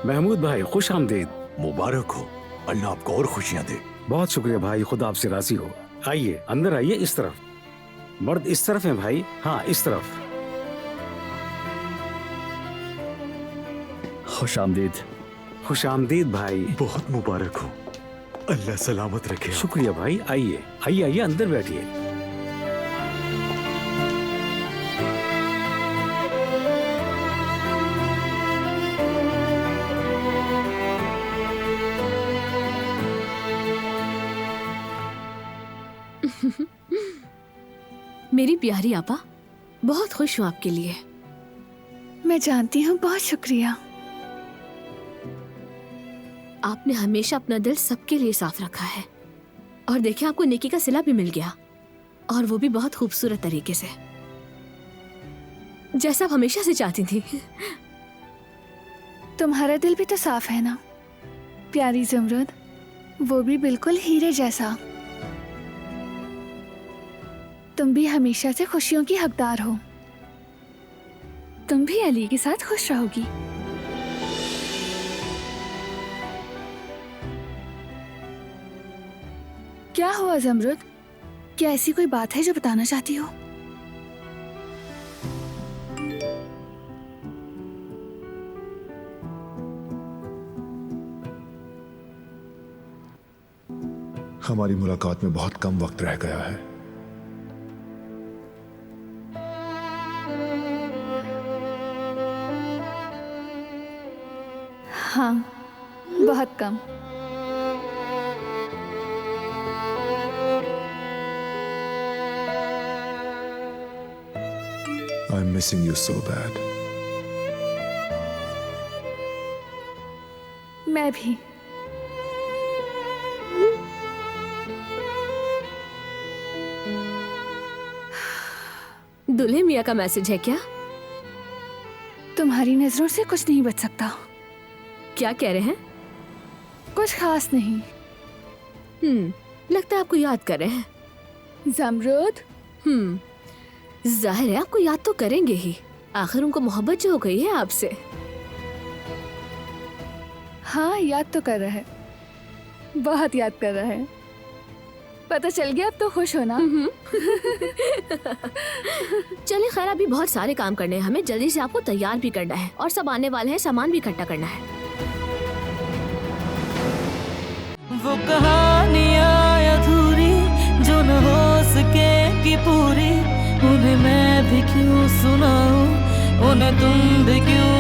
महमूद भाई खुश आमदीद। मुबारक हो, अल्लाह आपको और खुशियां दे। बहुत शुक्रिया भाई, खुदा आपसे राजी हो। आइए अंदर आइए, इस तरफ। मर्द इस तरफ है भाई, हाँ इस तरफ। खुश आमदीद। खुश आमदीद भाई। बहुत मुबारक हो, अल्लाह सलामत रखे। शुक्रिया भाई, आइए आइए आइए अंदर बैठिए। मेरी प्यारी आपा, बहुत खुश हूँ आपके लिए। मैं जानती हूँ, बहुत शुक्रिया। आपने हमेशा अपना दिल सबके लिए साफ रखा है और देखिए आपको नेकी का सिला भी मिल गया, और वो भी बहुत खूबसूरत तरीके से, जैसा आप हमेशा से चाहती थी। तुम्हारा दिल भी तो साफ है ना प्यारी ज़मरुद, वो भी बिल्कुल हीरे जैसा। तुम भी हमेशा से खुशियों की हकदार हो। तुम भी अली के साथ खुश रहोगी। क्या हुआ ज़मरुद, क्या ऐसी कोई बात है जो बताना चाहती हो? हमारी मुलाकात में बहुत कम वक्त रह गया है। हाँ, बहुत कम। I'm missing you so bad. मैं भी। दुल्हे मियाँ का मैसेज है क्या? तुम्हारी नजरों से कुछ नहीं बच सकता। क्या कह रहे हैं? कुछ खास नहीं। लगता है आपको याद कर रहे हैं। ज़मरुद। जाहिर है आपको याद तो करेंगे ही, आखिर उनको मोहब्बत जो हो गई है आपसे। हाँ, याद तो कर रहा है, बहुत याद कर रहा है। पता चल गया, अब तो खुश हो ना? चलिए खैर, अभी बहुत सारे काम करने हैं हमें, जल्दी से आपको तैयार भी करना है और सब आने वाले हैं, सामान भी इकट्ठा करना है। वो कहानियाँ अधूरी जो न हो सके कि पूरी, उन्हें मैं भी क्यों सुनाऊं, उन्हें तुम भी क्यों